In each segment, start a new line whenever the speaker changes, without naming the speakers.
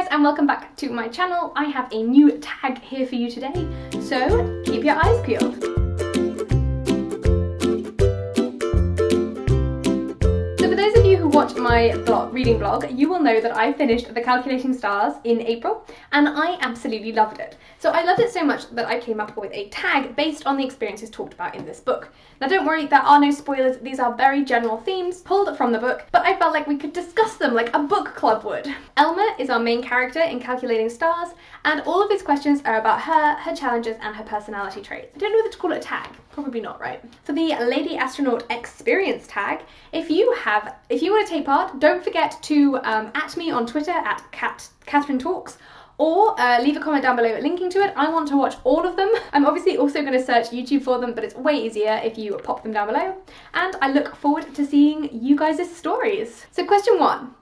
guys, and welcome back to my channel. I have a new tag here for you today, so keep your eyes peeled. So for those of you who watch my reading vlog, you will know that I finished The Calculating Stars in April, and I absolutely loved it. So I loved it so much that I came up with a tag based on the experiences talked about in this book. Now don't worry, there are no spoilers, these are very general themes pulled from the book, but I felt like we could discuss them like a book club would. Elma is our main character in Calculating Stars, and all of these questions are about her, her challenges, and her personality traits. I don't know whether to call it a tag, probably not, right? For the Lady Astronaut Experience tag, if you want to take part, don't forget to at me on Twitter at Catherine Talks, or leave a comment down below linking to it. I want to watch all of them. I'm obviously also going to search YouTube for them, but it's way easier if you pop them down below. And I look forward to seeing you guys' stories. So question 1.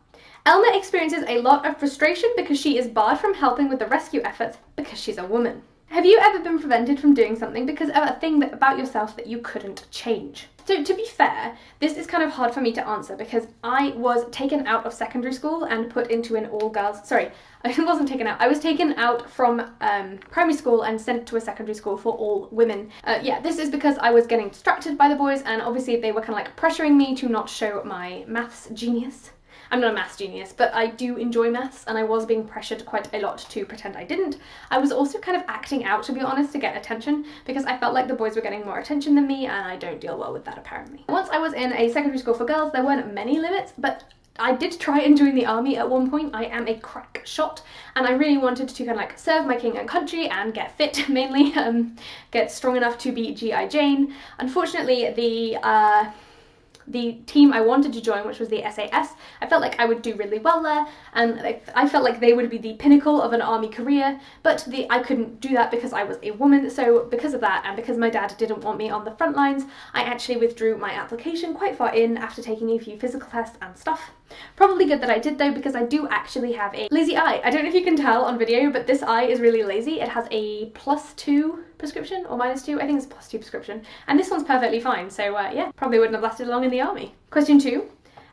Elma experiences a lot of frustration because she is barred from helping with the rescue efforts because she's a woman. Have you ever been prevented from doing something because of a thing about yourself that you couldn't change? So to be fair, this is kind of hard for me to answer because I was taken out of secondary school and put into an all-girls, sorry, I wasn't taken out, I was taken out from primary school and sent to a secondary school for all women. Yeah, this is because I was getting distracted by the boys, and obviously they were kind of like pressuring me to not show my maths genius. I'm not a maths genius, but I do enjoy maths, and I was being pressured quite a lot to pretend I didn't. I was also kind of acting out, to be honest, to get attention, because I felt like the boys were getting more attention than me, and I don't deal well with that apparently. Once I was in a secondary school for girls, there weren't many limits, but I did try and join the army at one point. I am a crack shot, and I really wanted to kind of like serve my king and country and get fit, mainly, get strong enough to be G.I. Jane. Unfortunately, the team I wanted to join, which was the SAS, I felt like I would do really well there, and I felt like they would be the pinnacle of an army career, but I couldn't do that because I was a woman. So because of that, and because my dad didn't want me on the front lines, I actually withdrew my application quite far in after taking a few physical tests and stuff. Probably good that I did though, because I do actually have a lazy eye. I don't know if you can tell on video, but this eye is really lazy. It has a +2 prescription or -2, I think it's +2 prescription, and this one's perfectly fine, so yeah, probably wouldn't have lasted long in the army. Question 2.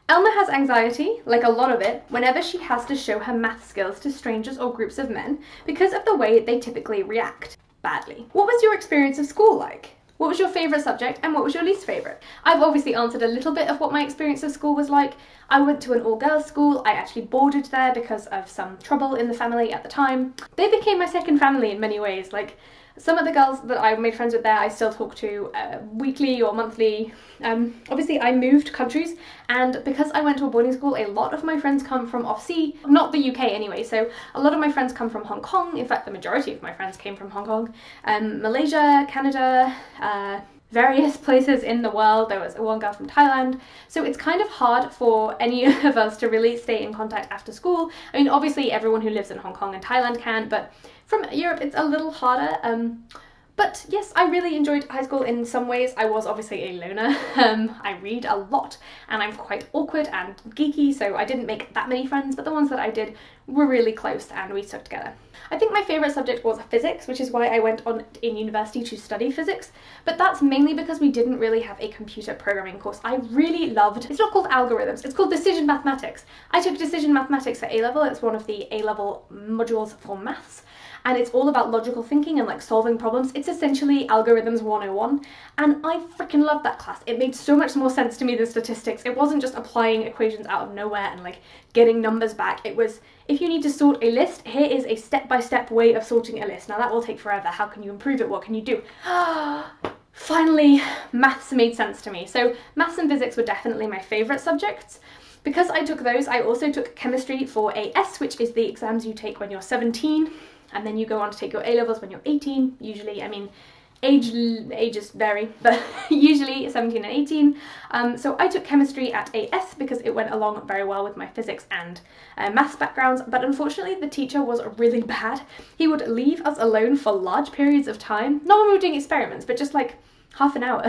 Elma has anxiety, like a lot of it, whenever she has to show her math skills to strangers or groups of men because of the way they typically react badly. What was your experience of school like? What was your favourite subject and what was your least favourite? I've obviously answered a little bit of what my experience of school was like. I went to an all-girls school. I actually boarded there because of some trouble in the family at the time. They became my second family in many ways. Like, some of the girls that I made friends with there I still talk to weekly or monthly. Obviously I moved countries, and because I went to a boarding school, a lot of my friends come from off-sea, not the UK anyway, so a lot of my friends come from Hong Kong. In fact, the majority of my friends came from Hong Kong, Malaysia, Canada, various places in the world. There was one girl from Thailand, so it's kind of hard for any of us to really stay in contact after school. I mean, obviously everyone who lives in Hong Kong and Thailand can, but from Europe it's a little harder. But yes, I really enjoyed high school in some ways. I was obviously a loner. I read a lot and I'm quite awkward and geeky, so I didn't make that many friends, but the ones that I did were really close and we stuck together. I think my favourite subject was physics, which is why I went on in university to study physics, but that's mainly because we didn't really have a computer programming course. I really loved, it's not called algorithms, it's called decision mathematics. I took decision mathematics at A-level. It's one of the A-level modules for maths, and it's all about logical thinking and like solving problems. It's essentially algorithms 101, and I freaking loved that class. It made so much more sense to me than statistics. It wasn't just applying equations out of nowhere and like getting numbers back. It was, if you need to sort a list, here is a step-by-step way of sorting a list. Now that will take forever. How can you improve it? What can you do? Finally, maths made sense to me. So maths and physics were definitely my favourite subjects. Because I took those, I also took chemistry for AS, which is the exams you take when you're 17, and then you go on to take your A-levels when you're 18, usually. I mean, ages vary, but usually 17 and 18. So I took chemistry at AS because it went along very well with my physics and maths backgrounds, but unfortunately the teacher was really bad. He would leave us alone for large periods of time, not when we were doing experiments, but just like half an hour.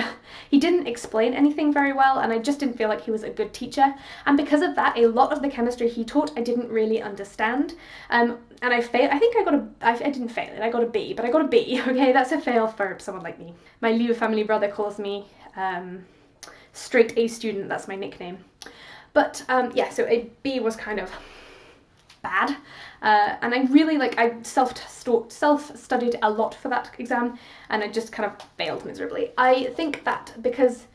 He didn't explain anything very well, and I just didn't feel like he was a good teacher, and because of that, a lot of the chemistry he taught I didn't really understand, and I failed. I think I didn't fail it, I got a B, but I got a B, okay? That's a fail for someone like me. My Liu family brother calls me straight A student, that's my nickname. But yeah, so a B was kind of bad. And I really, I self-studied a lot for that exam, and I just kind of failed miserably. I think that because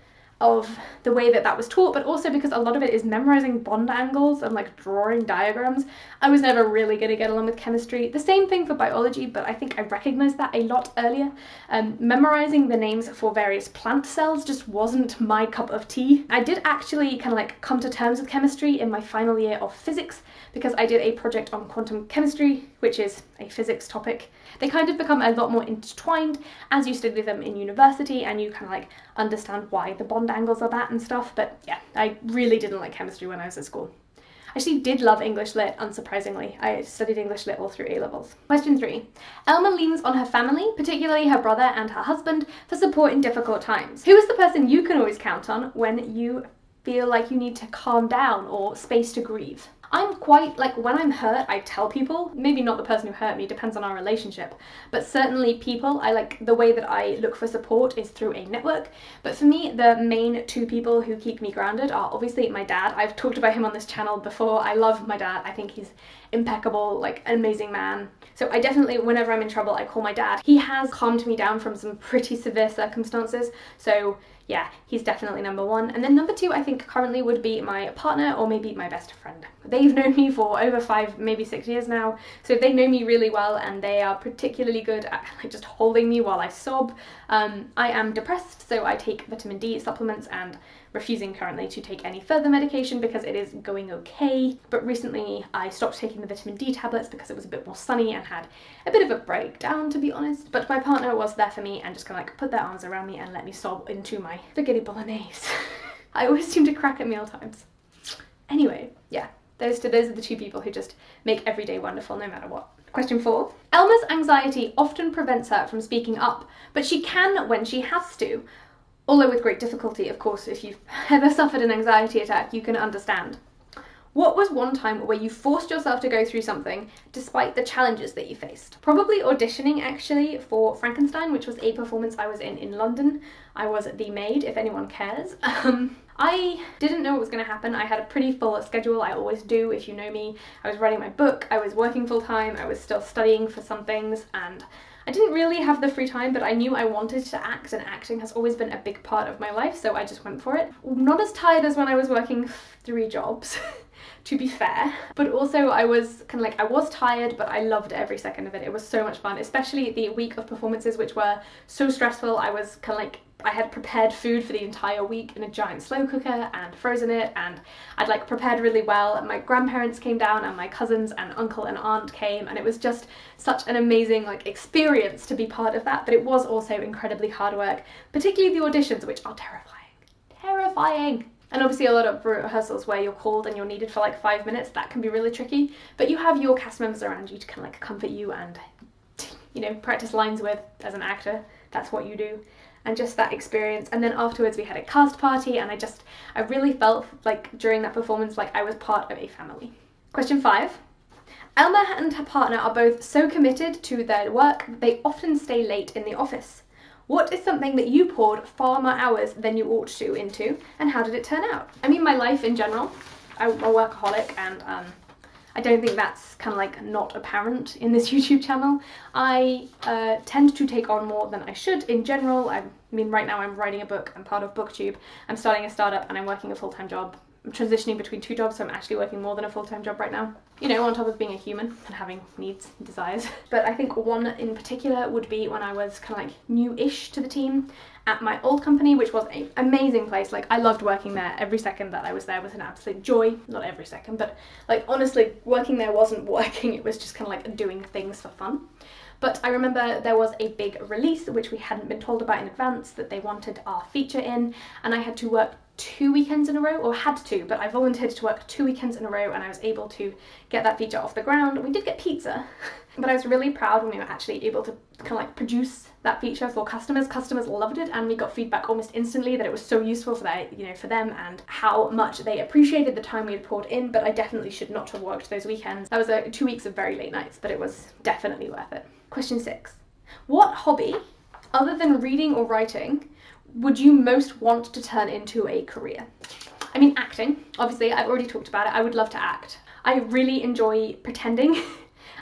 of the way that that was taught, but also because a lot of it is memorizing bond angles and like drawing diagrams, I was never really going to get along with chemistry. The same thing for biology, but I think I recognized that a lot earlier. Memorizing the names for various plant cells just wasn't my cup of tea. I did actually kind of like come to terms with chemistry in my final year of physics, because I did a project on quantum chemistry, which is a physics topic. They kind of become a lot more intertwined as you study them in university, and you kind of like understand why the bond angles are that and stuff. But yeah, I really didn't like chemistry when I was at school. I actually did love English Lit, unsurprisingly. I studied English Lit all through A-levels. Question 3. Elma leans on her family, particularly her brother and her husband, for support in difficult times. Who is the person you can always count on when you feel like you need to calm down or space to grieve? I'm quite, when I'm hurt, I tell people. Maybe not the person who hurt me, depends on our relationship, but certainly people. The way that I look for support is through a network. But for me, the main two people who keep me grounded are obviously my dad. I've talked about him on this channel before. I love my dad. I think he's impeccable, an amazing man. So I definitely, whenever I'm in trouble, I call my dad. He has calmed me down from some pretty severe circumstances. So yeah, he's definitely number one. And then number two, I think currently would be my partner, or maybe my best friend. They've known me for over 5, maybe 6 years now. So they know me really well, and they are particularly good at just holding me while I sob. I am depressed, so I take vitamin D supplements and refusing currently to take any further medication because it is going okay. But recently I stopped taking the vitamin D tablets because it was a bit more sunny and had a bit of a breakdown, to be honest. But my partner was there for me and just kind of put their arms around me and let me sob into my spaghetti bolognese. I always seem to crack at meal times. Anyway, yeah, those are the two people who just make every day wonderful no matter what. Question 4. Elma's anxiety often prevents her from speaking up, but she can when she has to. Although with great difficulty, of course. If you've ever suffered an anxiety attack, you can understand. What was one time where you forced yourself to go through something despite the challenges that you faced? Probably auditioning, actually, for Frankenstein, which was a performance I was in London. I was the maid, if anyone cares. I didn't know what was going to happen. I had a pretty full schedule. I always do, if you know me. I was writing my book, I was working full time, I was still studying for some things, and I didn't really have the free time, but I knew I wanted to act, and acting has always been a big part of my life, so I just went for it. Not as tired as when I was working 3 jobs, to be fair, but also I was I was tired, but I loved every second of it. It was so much fun, especially the week of performances, which were so stressful. I was I had prepared food for the entire week in a giant slow cooker and frozen it, and I'd prepared really well. My grandparents came down, and my cousins and uncle and aunt came, and it was just such an amazing experience to be part of that. But it was also incredibly hard work, particularly the auditions, which are terrifying. And obviously a lot of rehearsals where you're called and you're needed for 5 minutes, that can be really tricky. But you have your cast members around you to comfort you and, practice lines with as an actor. That's what you do. And just that experience. And then afterwards we had a cast party, and I really felt during that performance I was part of a family. Question 5. Elma and her partner are both so committed to their work that they often stay late in the office. What is something that you poured far more hours than you ought to into, and how did it turn out? I mean, my life in general, I'm a workaholic, and I don't think that's not apparent in this YouTube channel. I tend to take on more than I should in general. I mean, right now I'm writing a book, I'm part of booktube, I'm starting a startup, and I'm working a full-time job. I'm transitioning between 2 jobs, so I'm actually working more than a full-time job right now. On top of being a human and having needs and desires. But I think one in particular would be when I was new-ish to the team at my old company, which was an amazing place. I loved working there. Every second that I was there was an absolute joy. Not every second, but honestly, working there wasn't working. It was just doing things for fun. But I remember there was a big release which we hadn't been told about in advance that they wanted our feature in, and I had to work 2 weekends in a row, or had to, but I volunteered to work 2 weekends in a row, and I was able to get that feature off the ground. We did get pizza, but I was really proud when we were actually able to produce that feature for customers. Customers loved it, and we got feedback almost instantly that it was so useful for for them, and how much they appreciated the time we had poured in. But I definitely should not have worked those weekends. That was 2 weeks of very late nights, but it was definitely worth it. Question 6. What hobby, other than reading or writing, would you most want to turn into a career? I mean, acting. Obviously, I've already talked about it. I would love to act. I really enjoy pretending.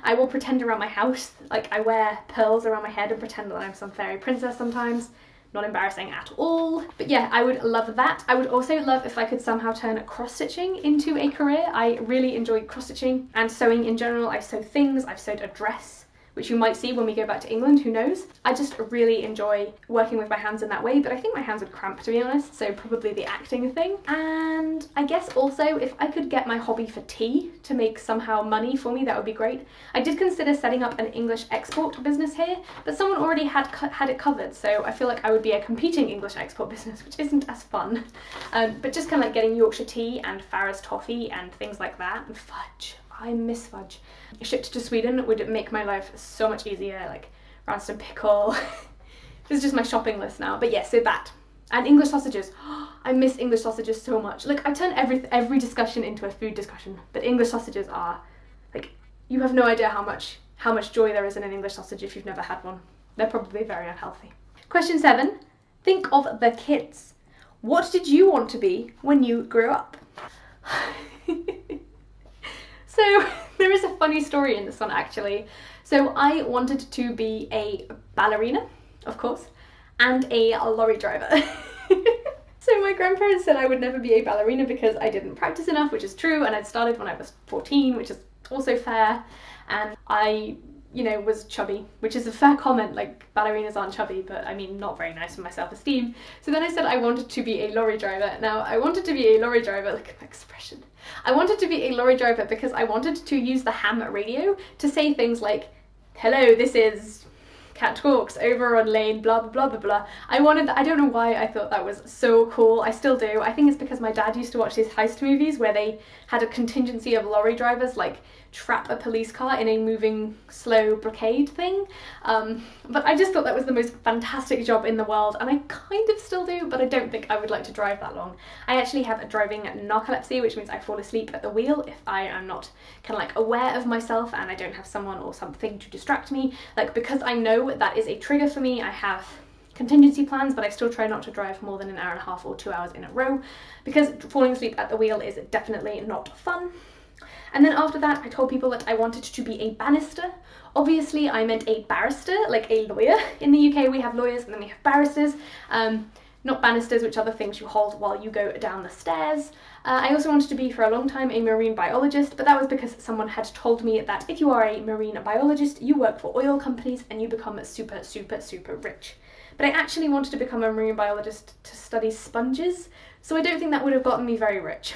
I will pretend around my house, like I wear pearls around my head and pretend that I'm some fairy princess sometimes. Not embarrassing at all. But yeah, I would love that. I would also love if I could somehow turn cross-stitching into a career. I really enjoy cross-stitching and sewing in general. I sew things, I've sewed a dress, which you might see when we go back to England, who knows. I just really enjoy working with my hands in that way, but I think my hands would cramp, to be honest, so probably the acting thing. And I guess also if I could get my hobby for tea to make somehow money for me, that would be great. I did consider setting up an English export business here, but someone already had it covered, so I feel like I would be a competing English export business, which isn't as fun. But just kind of like getting Yorkshire tea and Farrah's toffee and things like that, and fudge. I miss fudge. Shipped to Sweden would make my life so much easier, like Ransome pickle. This is just my shopping list now. But yeah, so that. And English sausages. I miss English sausages so much. Like, I turn every discussion into a food discussion, but English sausages are, like, you have no idea how much joy there is in an English sausage if you've never had one. They're probably very unhealthy. Question 7. Think of the kids. What did you want to be when you grew up? So there is a funny story in this one, actually. So I wanted to be a ballerina, of course, and a lorry driver. So my grandparents said I would never be a ballerina because I didn't practice enough, which is true, and I'd started when I was 14, which is also fair, and I, you know, was chubby, which is a fair comment. Like, ballerinas aren't chubby, but I mean, not very nice for my self-esteem. So then I said I wanted to be a lorry driver. Now, I wanted to be a lorry driver, look at my expression. I wanted to be a lorry driver because I wanted to use the ham radio to say things like, hello, this is Cat Talks over on lane blah blah blah blah blah. I wanted that. I don't know why I thought that was so cool. I still do. I think it's because my dad used to watch these heist movies where they had a contingency of lorry drivers like trap a police car in a moving slow blockade thing. But I just thought that was the most fantastic job in the world, and I kind of still do, but I don't think I would like to drive that long. I actually have a driving narcolepsy, which means I fall asleep at the wheel if I am not kind of like aware of myself and I don't have someone or something to distract me. Like, because I know that is a trigger for me, I have contingency plans, but I still try not to drive more than an hour and a half or 2 hours in a row, because falling asleep at the wheel is definitely not fun. And then after that, I told people that I wanted to be a bannister. Obviously, I meant a barrister, like a lawyer. In the UK, we have lawyers and then we have barristers, not banisters, which are the things you hold while you go down the stairs. I also wanted to be, for a long time, a marine biologist, but that was because someone had told me that if you are a marine biologist, you work for oil companies and you become super, super, super rich. But I actually wanted to become a marine biologist to study sponges, so I don't think that would have gotten me very rich.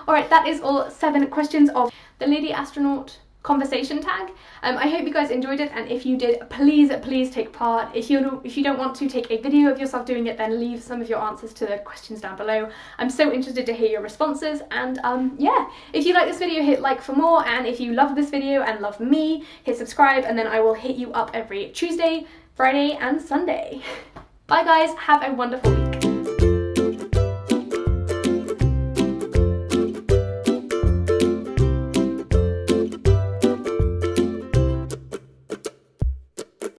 Alright, that is all 7 questions of the Lady Astronaut conversation tag. I hope you guys enjoyed it, and if you did, please take part. If you don't want to take a video of yourself doing it, then leave some of your answers to the questions down below. I'm so interested to hear your responses, and yeah, if you like this video, hit like for more, and if you love this video and love me, hit subscribe, and then I will hit you up every Tuesday, Friday, and Sunday. Bye guys, have a wonderful week.